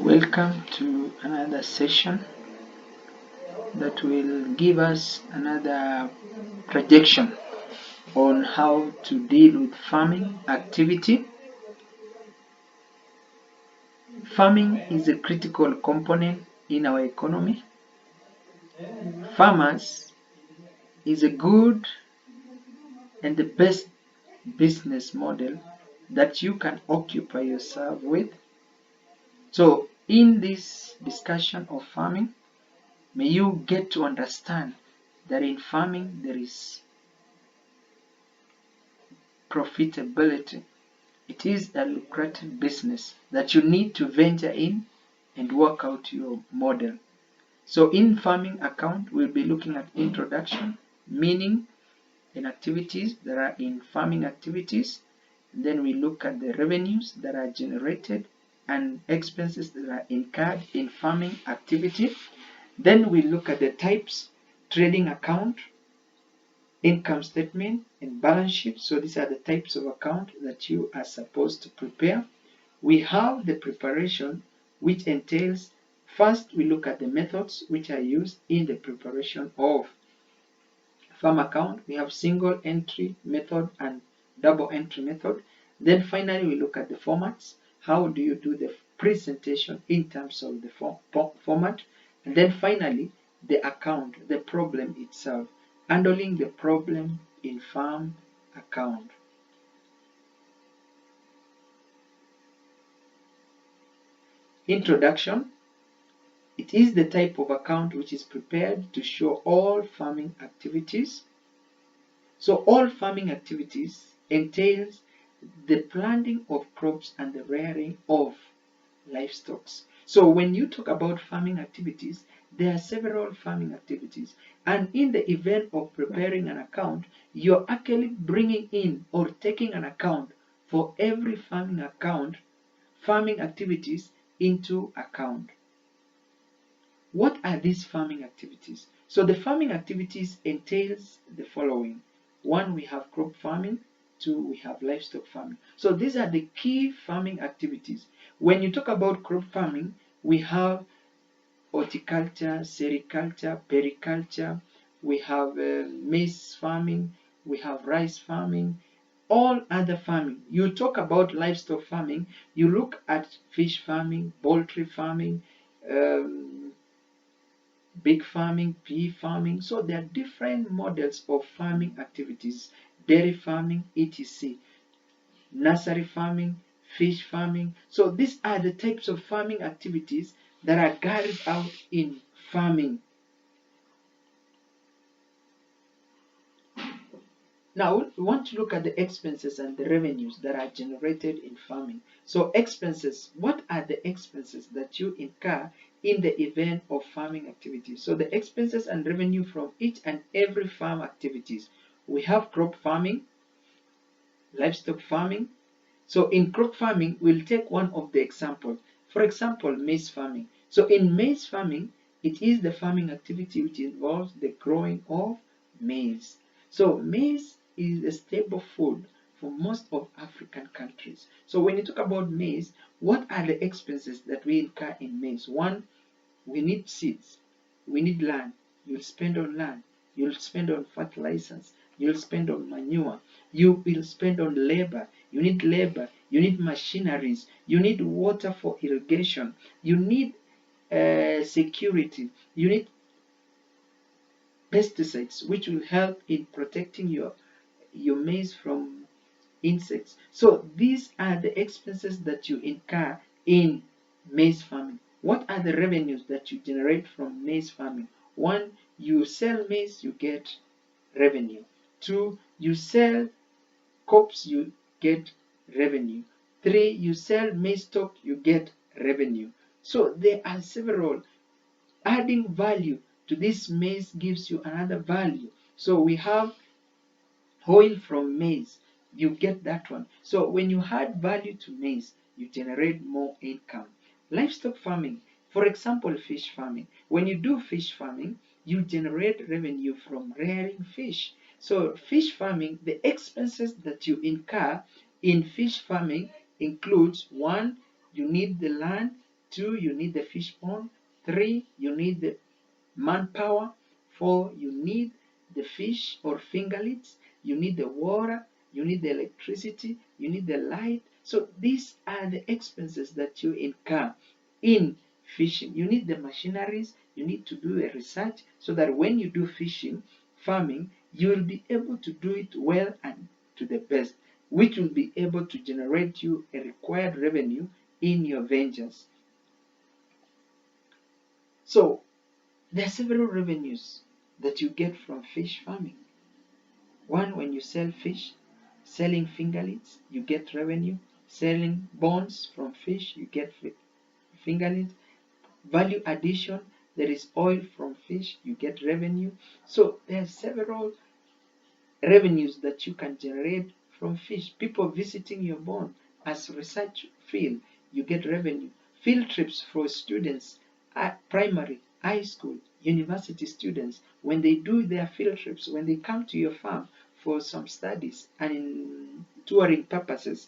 Welcome to another session that will give us another projection on how to deal with farming activity. Farming is a critical component in our economy. Farmers is a good and the best business model that you can occupy yourself with. So in this discussion of farming, may you get to understand that in farming there is profitability. It is a lucrative business that you need to venture in and work out your model. So in farming account, we'll be looking at introduction, meaning and activities that are in farming activities. Then we look at the revenues that are generated and expenses that are incurred in farming activity. Then we look at the types, trading account, income statement, and balance sheet. So these are the types of account that you are supposed to prepare. We have the preparation, which entails, first we look at the methods which are used in the preparation of farm account. We have single entry method and double entry method. Then finally we look at the formats. How do you do the presentation in terms of the format? And then finally the account, the problem itself, handling the problem in farm account. Introduction. It is the type of account which is prepared to show all farming activities. So all farming activities entails the planting of crops and the rearing of livestock. So when you talk about farming activities, there are several farming activities, and in the event of preparing an account, you're actually bringing in or taking an account for every farming activities into account. What are these farming activities? So the farming activities entails the following. One, we have crop farming. Two, we have livestock farming. So these are the key farming activities. When you talk about crop farming, we have horticulture, sericulture, periculture, we have maize farming, we have rice farming, all other farming. You talk about livestock farming, you look at fish farming, poultry farming, big farming, pea farming. So there are different models of farming activities, dairy farming, etc. Nursery farming, fish farming. So these are the types of farming activities that are carried out in farming. Now we want to look at the expenses and the revenues that are generated in farming. So expenses, what are the expenses that you incur in the event of farming activities? So the expenses and revenue from each and every farm activities. We have crop farming, livestock farming. So in crop farming, we'll take one of the examples. For example, maize farming. So in maize farming, it is the farming activity which involves the growing of maize. So maize is a staple food for most of African countries. So when you talk about maize, what are the expenses that we incur in maize? One, we need seeds, we need land. You'll spend on land, you'll spend on fertilizers, you'll spend on manure, you will spend on labor, you need machineries, you need water for irrigation, you need security, you need pesticides which will help in protecting your maize from insects. So these are the expenses that you incur in maize farming. What are the revenues that you generate from maize farming? One, you sell maize, you get revenue. Two, you sell crops, you get revenue. Three, you sell maize stock, you get revenue. So there are several. Adding value to this maize gives you another value. So we have oil from maize, you get that one. So when you add value to maize, you generate more income. Livestock farming, for example, fish farming. When you do fish farming, you generate revenue from rearing fish. So fish farming, the expenses that you incur in fish farming includes: one, you need the land; 2, you need the fish pond. 3, you need the manpower. 4, you need the fish or fingerlets. You need the water. You need the electricity. You need the light. So these are the expenses that you incur in fishing. You need the machineries. You need to do a research so that when you do fishing, farming, you will be able to do it well and to the best, which will be able to generate you a required revenue in your ventures. So there are several revenues that you get from fish farming. One, when you sell fish, selling fingerlets, you get revenue. Selling bones from fish, you get fingerlets. Value addition, there is oil from fish, you get revenue. So there are several revenues that you can generate from fish. People visiting your bond as research field, you get revenue. Field trips for students at primary, high school, university students, when they do their field trips, when they come to your farm for some studies and in touring purposes,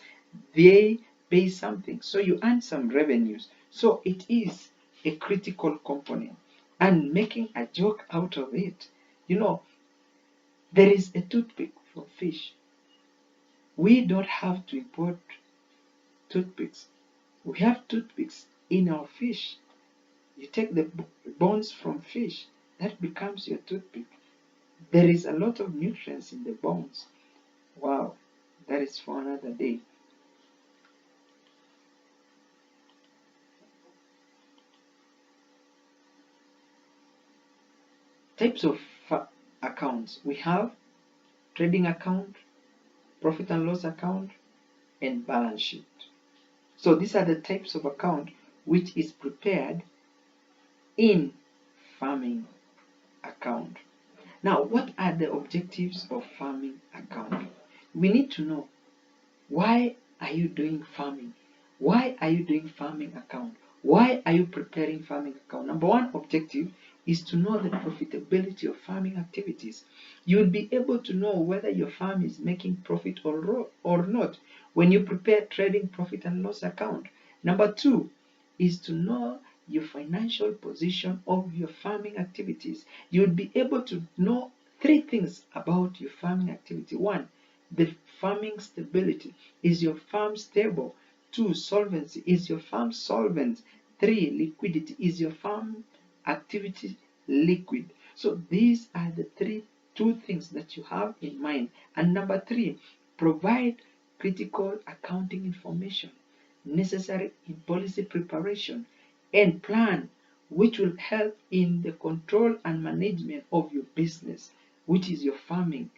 they pay something. So you earn some revenues. So it is a critical component. And making a joke out of it, there is a toothpick for fish. We don't have to import toothpicks. We have toothpicks in our fish. You take the bones from fish, that becomes your toothpick. There is a lot of nutrients in the bones. Wow, that is for another day. Types of accounts. We have trading account, profit and loss account, and balance sheet. So these are the types of account which is prepared in farming account. Now, what are the objectives of farming account? We need to know, why are you doing farming? Why are you doing farming account? Why are you preparing farming account? Number one objective is to know the profitability of farming activities. You will be able to know whether your farm is making profit or not when you prepare trading profit and loss account. Number two is to know your financial position of your farming activities. You will be able to know three things about your farming activity. One, the farming stability. Is your farm stable? Two, solvency. Is your farm solvent? Three, liquidity. Is your farm activity liquid? So these are the two things that you have in mind. And number three, provide critical accounting information necessary in policy preparation and plan, which will help in the control and management of your business, which is your farming.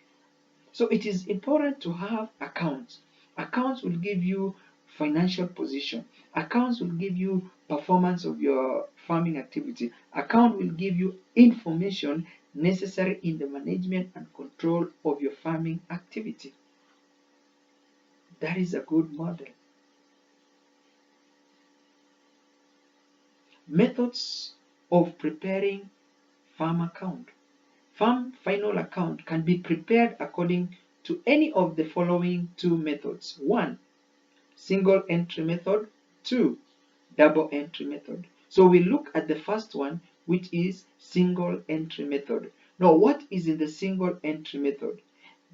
So it is important to have accounts. Accounts will give you financial position. Accounts will give you performance of your farming activity. Account will give you information necessary in the management and control of your farming activity. That is a good model. Methods of preparing farm account. Farm final account can be prepared according to any of the following two methods. One, single entry method. Two, double entry method. So we look at the first one, which is single entry method. Now, what is in the single entry method?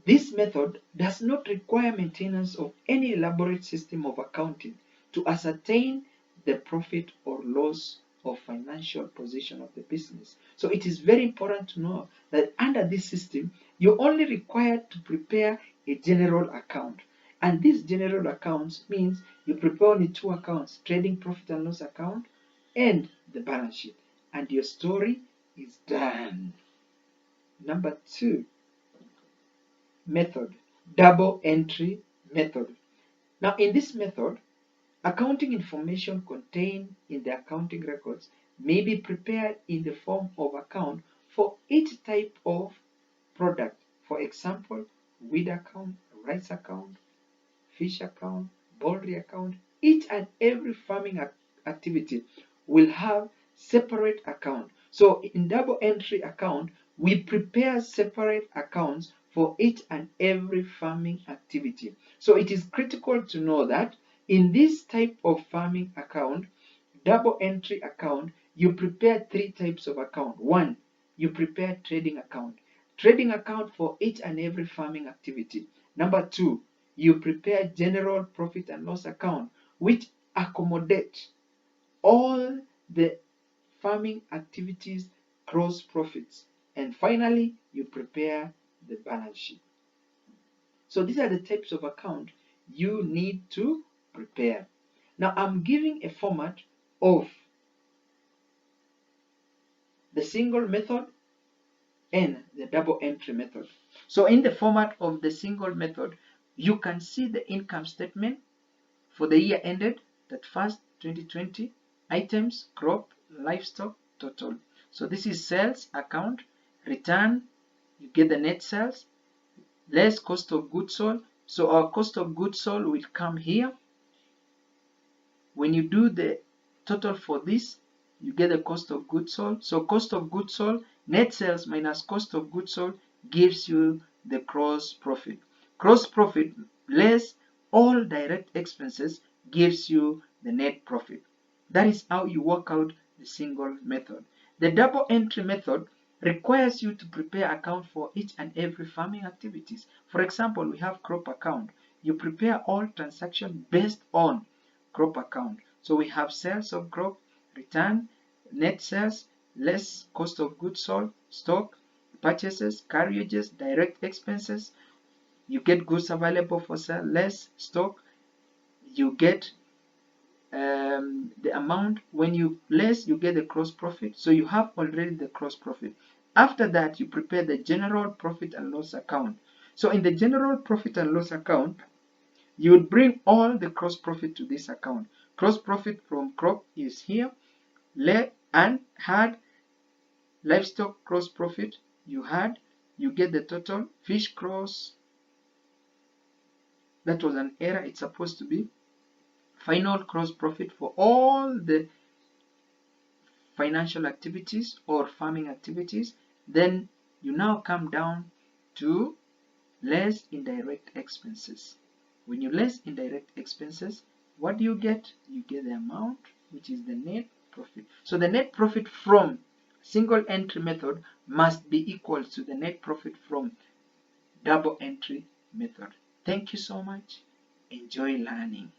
This method does not require maintenance of any elaborate system of accounting to ascertain the profit or loss or financial position of the business. So it is very important to know that under this system, you're only required to prepare a general account. And these general accounts means you prepare only two accounts, trading profit and loss account and the balance sheet. And your story is done. Number two method, double entry method. Now in this method, accounting information contained in the accounting records may be prepared in the form of account for each type of product. For example, wheat account, rice account, fish account, poultry account. Each and every farming activity will have separate account. So in double entry account, we prepare separate accounts for each and every farming activity. So it is critical to know that in this type of farming account, double entry account, you prepare three types of account. One, you prepare trading account. Trading account for each and every farming activity. Number two, you prepare general profit and loss account, which accommodate all the farming activities gross profits. And finally, you prepare the balance sheet. So these are the types of account you need to prepare. Now I'm giving a format of the single method and the double entry method. So in the format of the single method, you can see the income statement for the year ended that 1st 2020, items, crop, livestock, total. So this is sales account, return, you get the net sales, less cost of goods sold. So our cost of goods sold will come here. When you do the total for this, you get the cost of goods sold. So cost of goods sold, net sales minus cost of goods sold gives you the gross profit. Gross profit less all direct expenses gives you the net profit. That is how you work out the single method. The double entry method requires you to prepare account for each and every farming activities. For example, we have crop account. You prepare all transactions based on crop account. So we have sales of crop, return, net sales, less cost of goods sold, stock, purchases, carriages, direct expenses. You get goods available for sale, less stock. You get the amount. When you less, you get the gross profit. So you have already the gross profit. After that, you prepare the general profit and loss account. So in the general profit and loss account, you would bring all the gross profit to this account. Gross profit from crop is here, and had livestock gross profit you had, you get the total. Fish gross, that was an error, it's supposed to be final gross profit for all the financial activities or farming activities. Then you now come down to less indirect expenses. When you less indirect expenses, what do you get? You get the amount, which is the net profit. So the net profit from single entry method must be equal to the net profit from double entry method. Thank you so much. Enjoy learning.